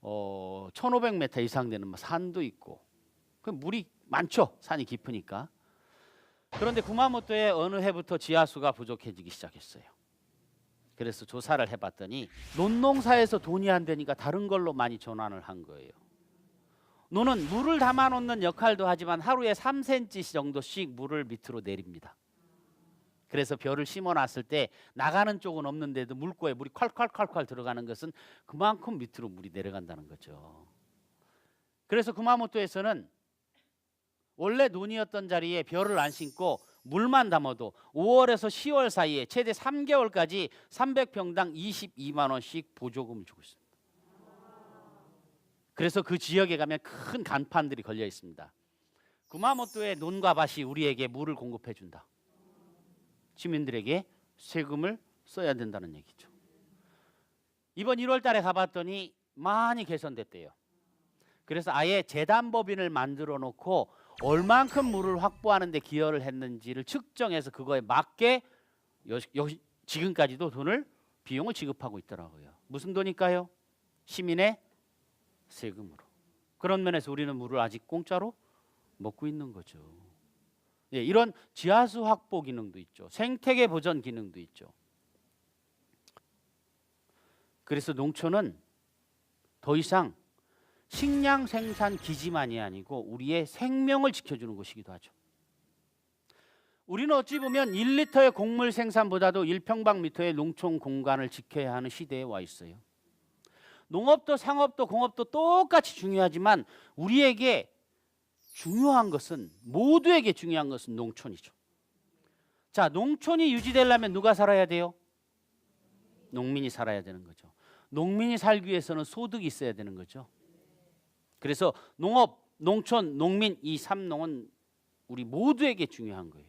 1500m 이상 되는 산도 있고 그 물이 많죠. 산이 깊으니까. 그런데 구마모토에 어느 해부터 지하수가 부족해지기 시작했어요. 그래서 조사를 해봤더니 논농사에서 돈이 안 되니까 다른 걸로 많이 전환을 한 거예요. 논은 물을 담아놓는 역할도 하지만 하루에 3cm 정도씩 물을 밑으로 내립니다. 그래서 벼를 심어놨을 때 나가는 쪽은 없는데도 물고에 물이 콸콸콸콸 들어가는 것은 그만큼 밑으로 물이 내려간다는 거죠. 그래서 구마모토에서는 원래 논이었던 자리에 벼를 안 심고 물만 담아도 5월에서 10월 사이에 최대 3개월까지 300평당 22만 원씩 보조금을 주고 있습니다. 그래서 그 지역에 가면 큰 간판들이 걸려 있습니다. 구마모토의 논과 밭이 우리에게 물을 공급해 준다. 시민들에게 세금을 써야 된다는 얘기죠. 이번 1월 달에 가봤더니 많이 개선됐대요. 그래서 아예 재단법인을 만들어 놓고 얼만큼 물을 확보하는 데 기여를 했는지를 측정해서 그거에 맞게 지금까지도 비용을 지급하고 있더라고요. 무슨 돈일까요? 시민의 세금으로. 그런 면에서 우리는 물을 아직 공짜로 먹고 있는 거죠. 예, 이런 지하수 확보 기능도 있죠. 생태계 보전 기능도 있죠. 그래서 농촌은 더 이상 식량 생산 기지만이 아니고 우리의 생명을 지켜주는 곳이기도 하죠. 우리는 어찌 보면 1리터의 곡물 생산보다도 1평방미터의 농촌 공간을 지켜야 하는 시대에 와 있어요. 농업도 상업도 공업도 똑같이 중요하지만 우리에게 중요한 것은 모두에게 중요한 것은 농촌이죠. 자, 농촌이 유지되려면 누가 살아야 돼요? 농민이 살아야 되는 거죠. 농민이 살기 위해서는 소득이 있어야 되는 거죠. 그래서 농업, 농촌, 농민 이 3농은 우리 모두에게 중요한 거예요.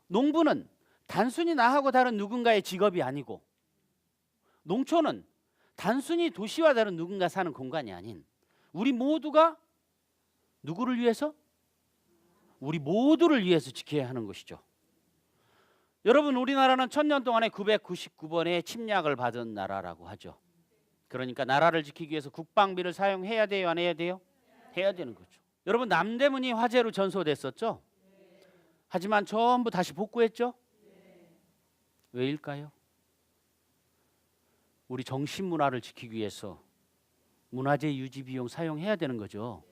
농부는 단순히 나하고 다른 누군가의 직업이 아니고 농촌은 단순히 도시와 다른 누군가 사는 공간이 아닌 우리 모두가 누구를 위해서? 우리 모두를 위해서 지켜야 하는 것이죠. 여러분, 우리나라는 1000년 동안에 999번의 침략을 받은 나라라고 하죠. 그러니까 나라를 지키기 위해서 국방비를 사용해야 돼요, 안 해야 돼요? 해야 되는 거죠. 여러분, 남대문이 화재로 전소됐었죠? 하지만 전부 다시 복구했죠? 왜일까요? 우리 정신문화를 지키기 위해서 문화재 유지 비용 사용해야 되는 거죠.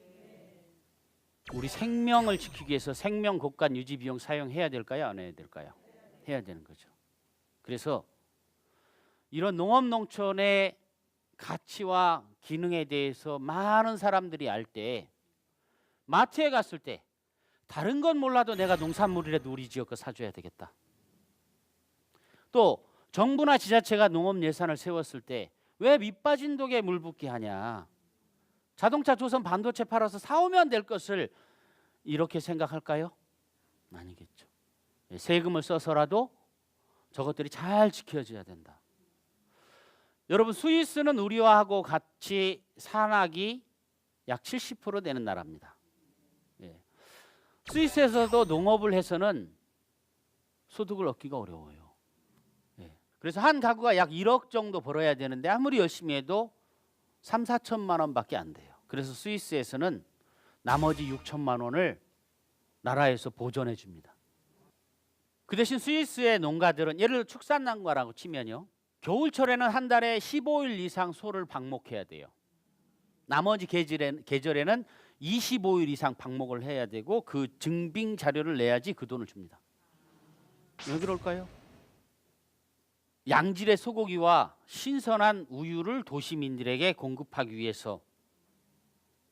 우리 생명을 지키기 위해서 생명 곳간 유지 비용 사용해야 될까요? 안 해야 될까요? 해야 되는 거죠. 그래서 이런 농업 농촌의 가치와 기능에 대해서 많은 사람들이 알 때 마트에 갔을 때 다른 건 몰라도 내가 농산물이라도 우리 지역 거 사줘야 되겠다. 또 정부나 지자체가 농업 예산을 세웠을 때 왜 밑빠진 독에 물 붓기 하냐. 자동차, 조선, 반도체 팔아서 사오면 될 것을 이렇게 생각할까요? 아니겠죠. 세금을 써서라도 저것들이 잘 지켜져야 된다. 여러분, 스위스는 우리와 하고 같이 산학이 약 70% 되는 나라입니다. 스위스에서도 농업을 해서는 소득을 얻기가 어려워요. 그래서 한 가구가 약 1억 정도 벌어야 되는데 아무리 열심히 해도 3, 4천만 원밖에 안 돼요. 그래서 스위스에서는 나머지 6천만 원을 나라에서 보전해 줍니다. 그 대신 스위스의 농가들은 예를 들어 축산농가라고 치면요, 겨울철에는 한 달에 15일 이상 소를 방목해야 돼요. 나머지 계절에는 25일 이상 방목을 해야 되고 그 증빙 자료를 내야지 그 돈을 줍니다. 왜 그럴까요? 양질의 소고기와 신선한 우유를 도시민들에게 공급하기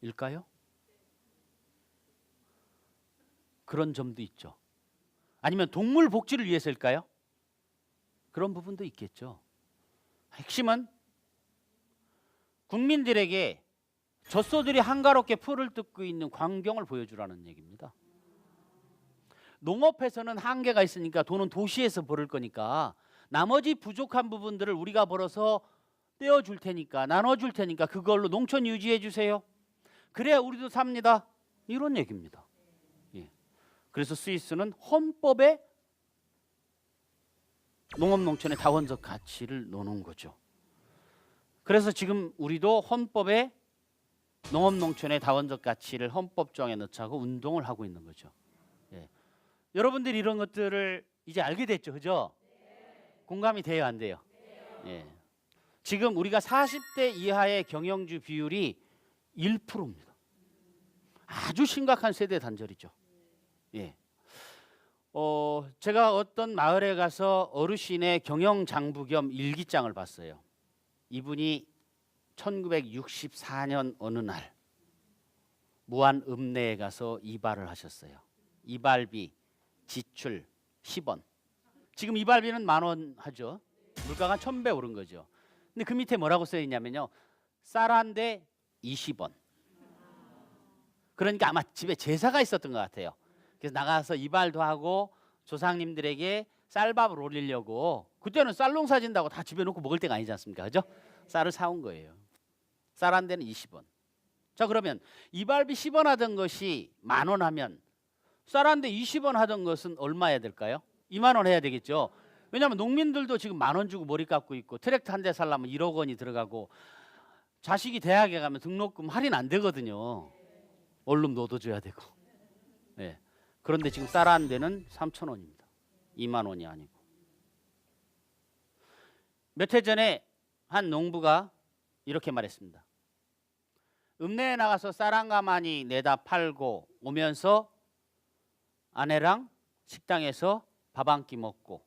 위해서일까요? 그런 점도 있죠. 아니면 동물 복지를 위해서일까요? 그런 부분도 있겠죠. 핵심은 국민들에게 젖소들이 한가롭게 풀을 뜯고 있는 광경을 보여주라는 얘기입니다. 농업에서는 한계가 있으니까 돈은 도시에서 벌을 거니까 나머지 부족한 부분들을 우리가 벌어서 떼어줄 테니까, 나눠줄 테니까 그걸로 농촌 유지해 주세요. 그래야 우리도 삽니다. 이런 얘기입니다. 그래서 스위스는 헌법에 농업 농촌의 다원적 가치를 넣는 거죠. 그래서 지금 우리도 헌법에 농업 농촌의 다원적 가치를 헌법조항에 넣자고 운동을 하고 있는 거죠. 여러분들이 이런 것들을 이제 알게 됐죠, 그죠? 공감이 돼요, 안 돼요? 지금 우리가 40대 이하의 경영주 비율이 1%입니다. 아주 심각한 세대 단절이죠. 제가 어떤 마을에 가서 어르신의 경영 장부 겸 일기장을 봤어요. 이분이 1964년 어느 날 무안 읍내에 가서 이발을 하셨어요. 이발비 지출 10원. 지금 이발비는 10,000원 하죠. 물가가 1000배 오른 거죠. 근데 그 밑에 뭐라고 써 있냐면요, 쌀 한 대 20원. 그러니까 아마 집에 제사가 있었던 것 같아요. 그래서 나가서 이발도 하고 조상님들에게 쌀밥을 올리려고, 그때는 쌀 농사 진다고 다 집에 놓고 먹을 때가 아니지 않습니까? 그죠? 쌀을 사온 거예요. 쌀 한 대는 20원. 자, 그러면 이발비 10원 하던 것이 10,000원 하면 쌀 한 대 20원 하던 것은 얼마 해야 될까요? 20,000원 해야 되겠죠. 왜냐하면 농민들도 지금 10,000원 주고 머리 깎고 있고, 트랙터 한 대 살려면 1억 원이 들어가고, 자식이 대학에 가면 등록금 할인 안 되거든요. 얼른 넣어줘야 되고. 그런데 지금 쌀 한 대는 3,000원입니다. 20,000원이 아니고. 몇 해 전에 한 농부가 이렇게 말했습니다. 읍내에 나가서 쌀 한 가마니 내다 팔고 오면서 아내랑 식당에서 밥 한 끼 먹고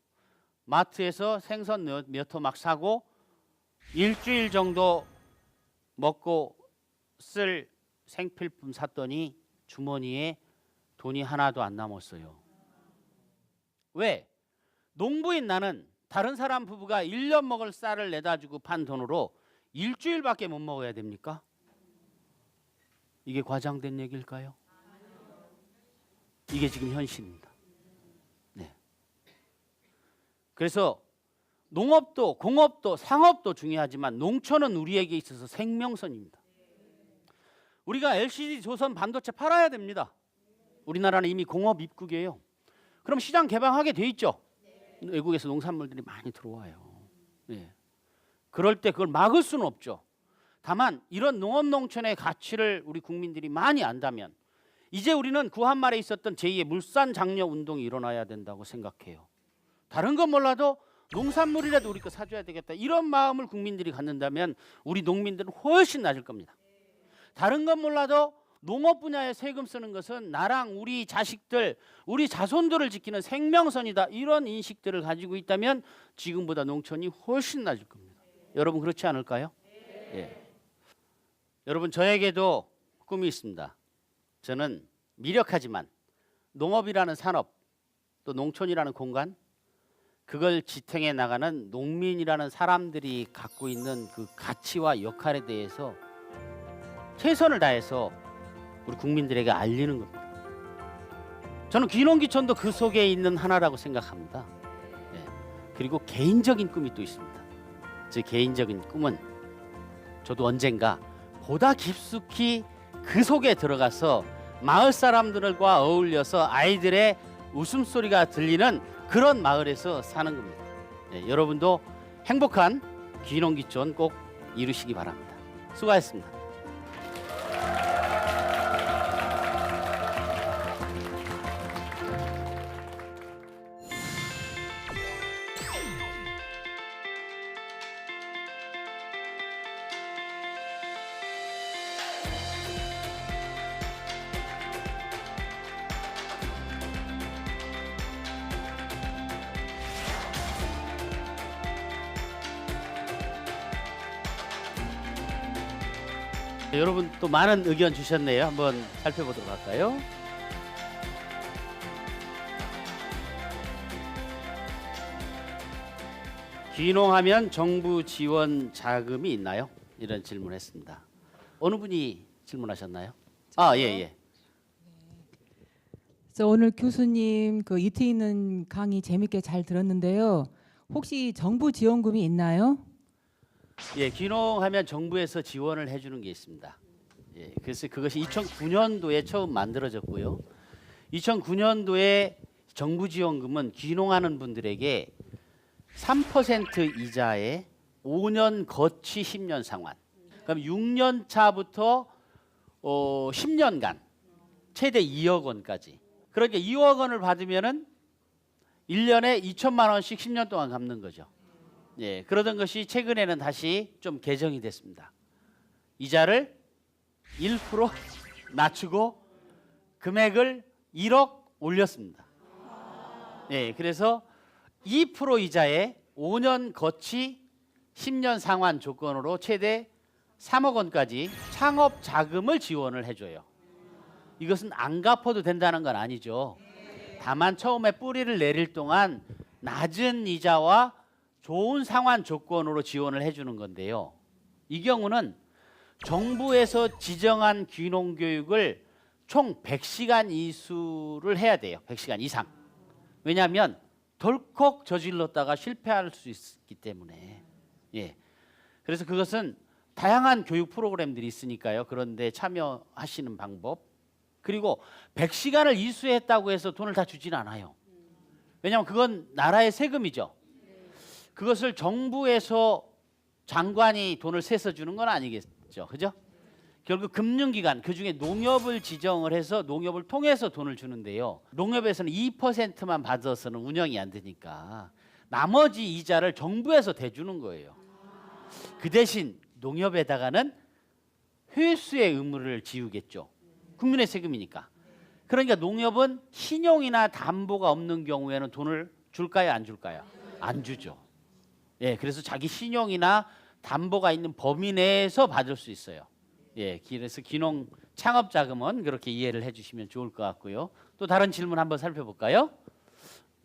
마트에서 생선 몇 토막 사고 일주일 정도 먹고 쓸 생필품 샀더니 주머니에 돈이 하나도 안 남았어요. 왜? 농부인 나는 다른 사람 부부가 1년 먹을 쌀을 내다 주고 판 돈으로 일주일밖에 못 먹어야 됩니까? 이게 과장된 얘기일까요? 이게 지금 현실입니다. 그래서 농업도 공업도 상업도 중요하지만 농촌은 우리에게 있어서 생명선입니다. 우리가 LCD 조선 반도체 팔아야 됩니다. 우리나라는 이미 공업 입국이에요. 그럼 시장 개방하게 돼 있죠. 외국에서 농산물들이 많이 들어와요. 예. 그럴 때 그걸 막을 수는 없죠. 다만 이런 농업 농촌의 가치를 우리 국민들이 많이 안다면 이제 우리는 구한말에 있었던 제2의 물산 장려 운동이 일어나야 된다고 생각해요. 다른 건 몰라도 농산물이라도 우리 거 사줘야 되겠다. 이런 마음을 국민들이 갖는다면 우리 농민들은 훨씬 나아질 겁니다. 다른 건 몰라도 농업 분야에 세금 쓰는 것은 나랑 우리 자식들, 우리 자손들을 지키는 생명선이다. 이런 인식들을 가지고 있다면 지금보다 농촌이 훨씬 나아질 겁니다. 여러분 그렇지 않을까요? 예. 여러분 저에게도 꿈이 있습니다. 저는 미력하지만 농업이라는 산업 또 농촌이라는 공간 그걸 지탱해 나가는 농민이라는 사람들이 갖고 있는 그 가치와 역할에 대해서 최선을 다해서 우리 국민들에게 알리는 겁니다. 저는 귀농귀촌도 그 속에 있는 하나라고 생각합니다. 네. 그리고 개인적인 꿈이 또 있습니다. 제 개인적인 꿈은 저도 언젠가 보다 깊숙이 그 속에 들어가서 마을 사람들과 어울려서 아이들의 웃음소리가 들리는 그런 마을에서 사는 겁니다. 네, 여러분도 행복한 귀농귀촌 꼭 이루시기 바랍니다. 수고하셨습니다. 네, 여러분 또 많은 의견 주셨네요. 한번 살펴보도록 할까요? 귀농하면 정부 지원 자금이 있나요? 이런 질문했습니다. 어느 분이 질문하셨나요? 아, 예, 예. 그래서 오늘 교수님 그 이트 있는 강의 재밌게 잘 들었는데요. 혹시 정부 지원금이 있나요? 예, 귀농하면 정부에서 지원을 해주는 게 있습니다. 예, 그래서 그것이 2009년도에 처음 만들어졌고요. 2009년도에 정부 지원금은 귀농하는 분들에게 3% 이자에 5년 거치 10년 상환. 그럼 6년 차부터 10년간 최대 2억 원까지. 그러니까 2억 원을 받으면은 1년에 2천만 원씩 10년 동안 갚는 거죠. 예, 그러던 것이 최근에는 다시 좀 개정이 됐습니다. 이자를 1% 낮추고 금액을 1억 올렸습니다. 예, 그래서 2% 이자에 5년 거치 10년 상환 조건으로 최대 3억 원까지 창업 자금을 지원을 해줘요. 이것은 안 갚아도 된다는 건 아니죠. 다만 처음에 뿌리를 내릴 동안 낮은 이자와 좋은 상환 조건으로 지원을 해주는 건데요. 이 경우는 정부에서 지정한 귀농교육을 총 100시간 이수를 해야 돼요. 100시간 이상. 왜냐하면 덜컥 저질렀다가 실패할 수 있기 때문에. 예. 그래서 그것은 다양한 교육 프로그램들이 있으니까요. 그런데 참여하시는 방법. 그리고 100시간을 이수했다고 해서 돈을 다 주진 않아요. 왜냐하면 그건 나라의 세금이죠. 그것을 정부에서 장관이 돈을 세서 주는 건 아니겠죠. 그죠? 결국 금융기관, 그중에 농협을 지정을 해서 농협을 통해서 돈을 주는데요. 농협에서는 2%만 받아서는 운영이 안 되니까 나머지 이자를 정부에서 대주는 거예요. 그 대신 농협에다가는 회수의 의무를 지우겠죠. 국민의 세금이니까. 그러니까 농협은 신용이나 담보가 없는 경우에는 돈을 줄까요, 안 줄까요? 안 주죠. 예, 그래서 자기 신용이나 담보가 있는 범위 내에서 받을 수 있어요. 예, 그래서 귀농 창업 자금은 그렇게 이해를 해주시면 좋을 것 같고요. 또 다른 질문 한번 살펴볼까요?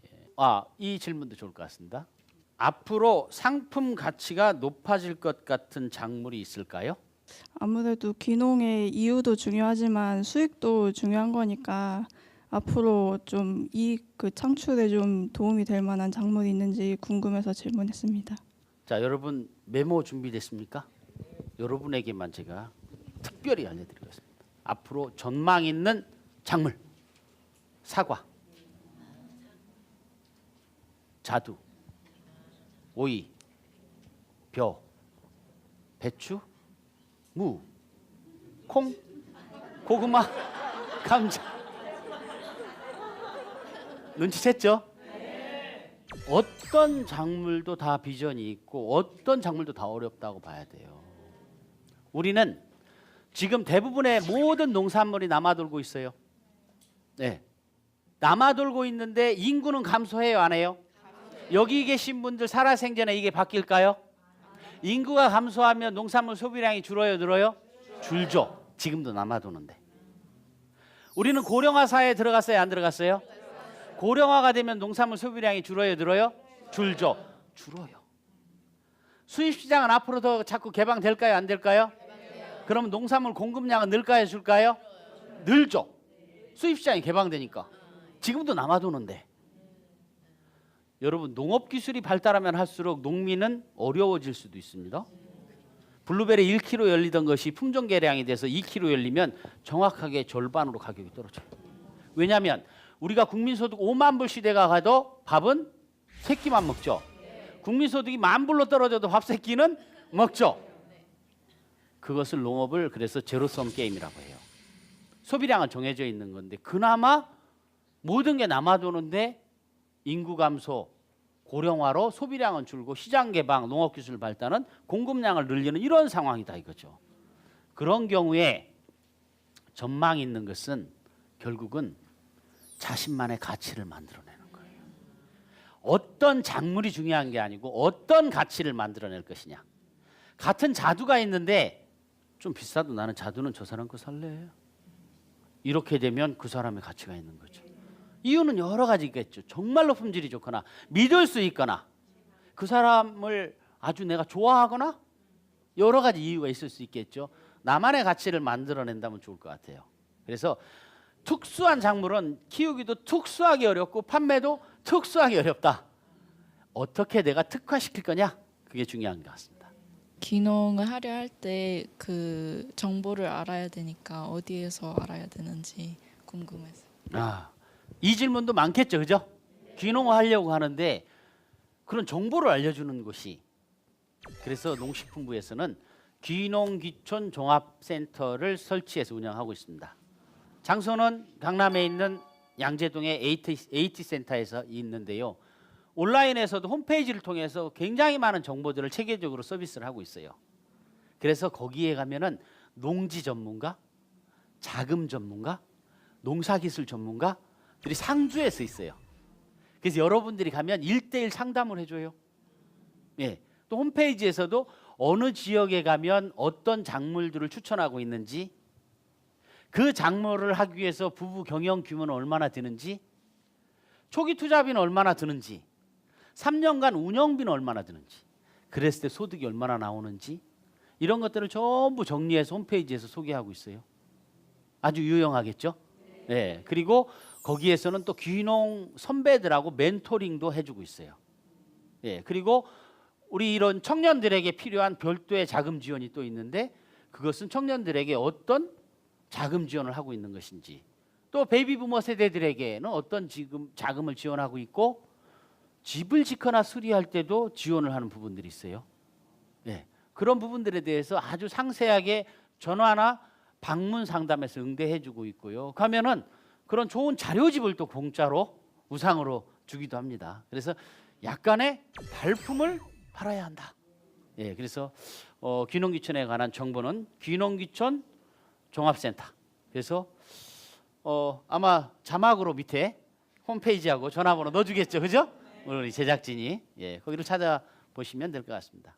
예, 이 질문도 좋을 것 같습니다. 앞으로 상품 가치가 높아질 것 같은 작물이 있을까요? 아무래도 귀농의 이유도 중요하지만 수익도 중요한 거니까 앞으로 좀 이익 그 창출에 좀 도움이 될 만한 작물이 있는지 궁금해서 질문했습니다. 자, 여러분 메모 준비됐습니까? 여러분에게만 제가 특별히 알려드리겠습니다. 앞으로 전망 있는 작물: 사과, 자두, 오이, 벼, 배추, 무, 콩, 고구마, 감자. 눈치챘죠? 어떤 작물도 다 비전이 있고 어떤 작물도 다 어렵다고 봐야 돼요. 우리는 지금 대부분의 모든 농산물이 남아돌고 있어요. 네, 남아돌고 있는데 인구는 감소해요, 안 해요? 여기 계신 분들 살아생전에 이게 바뀔까요? 인구가 감소하면 농산물 소비량이 줄어요, 늘어요? 줄죠. 지금도 남아도는데. 우리는 고령화 사회에 들어갔어요, 안 들어갔어요? 고령화가 되면 농산물 소비량이 줄어요, 늘어요? 줄죠. 줄어요. 수입 시장은 앞으로 더 자꾸 개방될까요, 안 될까요? 그러면 농산물 공급량은 늘까요, 줄까요? 늘죠. 수입 시장이 개방되니까. 지금도 남아도는데. 여러분, 농업 기술이 발달하면 할수록 농민은 어려워질 수도 있습니다. 블루베리 1kg 열리던 것이 품종 개량이 돼서 2kg 열리면 정확하게 절반으로 가격이 떨어져요. 왜냐하면 우리가 국민소득 5만 불 시대가 가도 밥은 3끼만 먹죠. 국민소득이 10,000불로 떨어져도 밥 3끼는 먹죠. 그것을 농업을 그래서 제로섬 게임이라고 해요. 소비량은 정해져 있는 건데 그나마 모든 게 남아도는데 인구 감소, 고령화로 소비량은 줄고 시장 개방, 농업 기술 발달은 공급량을 늘리는 이런 상황이다 이거죠. 그런 경우에 전망 있는 것은 결국은 자신만의 가치를 만들어내는 거예요. 어떤 작물이 중요한 게 아니고 어떤 가치를 만들어낼 것이냐. 같은 자두가 있는데 좀 비싸도 나는 자두는 저 사람 거 살래. 이렇게 되면 그 사람의 가치가 있는 거죠. 이유는 여러 가지 있겠죠. 정말로 품질이 좋거나 믿을 수 있거나 그 사람을 아주 내가 좋아하거나 여러 가지 이유가 있을 수 있겠죠. 나만의 가치를 만들어낸다면 좋을 것 같아요. 그래서 특수한 작물은 키우기도 특수하게 어렵고 판매도 특수하게 어렵다. 어떻게 내가 특화시킬 거냐? 그게 중요한 것 같습니다. 귀농을 하려 할 때 그 정보를 알아야 되니까 어디에서 알아야 되는지 궁금해서. 이 질문도 많겠죠, 그죠? 귀농을 하려고 하는데 그런 정보를 알려주는 곳이, 그래서 농식품부에서는 귀농귀촌 종합센터를 설치해서 운영하고 있습니다. 장소는 강남에 있는 양재동의 AT 센터에서 있는데요. 온라인에서도 홈페이지를 통해서 굉장히 많은 정보들을 체계적으로 서비스를 하고 있어요. 그래서 거기에 가면은 농지 전문가, 자금 전문가, 농사기술 전문가들이 상주해서 있어요. 그래서 여러분들이 가면 1:1 상담을 해줘요. 예, 또 홈페이지에서도 어느 지역에 가면 어떤 작물들을 추천하고 있는지, 그 작물을 하기 위해서 부부 경영 규모는 얼마나 드는지, 초기 투자비는 얼마나 드는지, 3년간 운영비는 얼마나 드는지, 그랬을 때 소득이 얼마나 나오는지 이런 것들을 전부 정리해서 홈페이지에서 소개하고 있어요. 아주 유용하겠죠? 네. 그리고 거기에서는 또 귀농 선배들하고 멘토링도 해주고 있어요. 예. 그리고 우리 이런 청년들에게 필요한 별도의 자금 지원이 또 있는데 그것은 청년들에게 어떤 자금 지원을 하고 있는 것인지, 또 베이비 부머 세대들에게는 어떤 지금 자금을 지원하고 있고, 집을 짓거나 수리할 때도 지원을 하는 부분들이 있어요. 예. 그런 부분들에 대해서 아주 상세하게 전화나 방문 상담에서 응대해주고 있고요. 가면은 그런 좋은 자료집을 또 공짜로 우상으로 주기도 합니다. 그래서 약간의 발품을 팔아야 한다. 예, 그래서 귀농귀촌에 관한 정보는 귀농귀촌 종합센터. 그래서 아마 자막으로 밑에 홈페이지하고 전화번호 넣어주겠죠, 그죠? 우리 제작진이 거기를 찾아보시면 될 것 같습니다.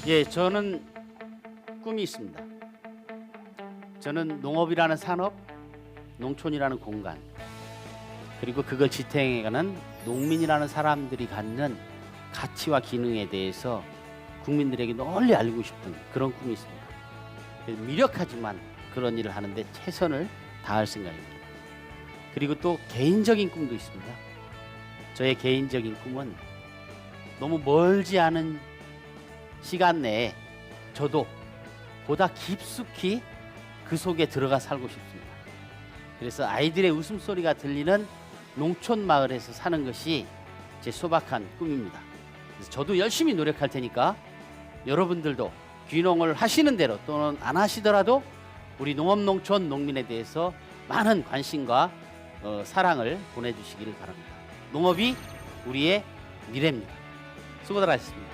예, 저는 꿈이 있습니다. 저는 농업이라는 산업, 농촌이라는 공간, 그리고 그걸 지탱해가는 농민이라는 사람들이 갖는 가치와 기능에 대해서 국민들에게 널리 알리고 싶은 그런 꿈이 있습니다. 그래서 미력하지만 그런 일을 하는데 최선을 다할 생각입니다. 그리고 또 개인적인 꿈도 있습니다. 저의 개인적인 꿈은 너무 멀지 않은 시간 내에 저도 보다 깊숙이 그 속에 들어가 살고 싶습니다. 그래서 아이들의 웃음소리가 들리는 농촌 마을에서 사는 것이 제 소박한 꿈입니다. 그래서 저도 열심히 노력할 테니까 여러분들도 귀농을 하시는 대로 또는 안 하시더라도 우리 농업농촌 농민에 대해서 많은 관심과 사랑을 보내주시기를 바랍니다. 농업이 우리의 미래입니다. 수고들 하셨습니다.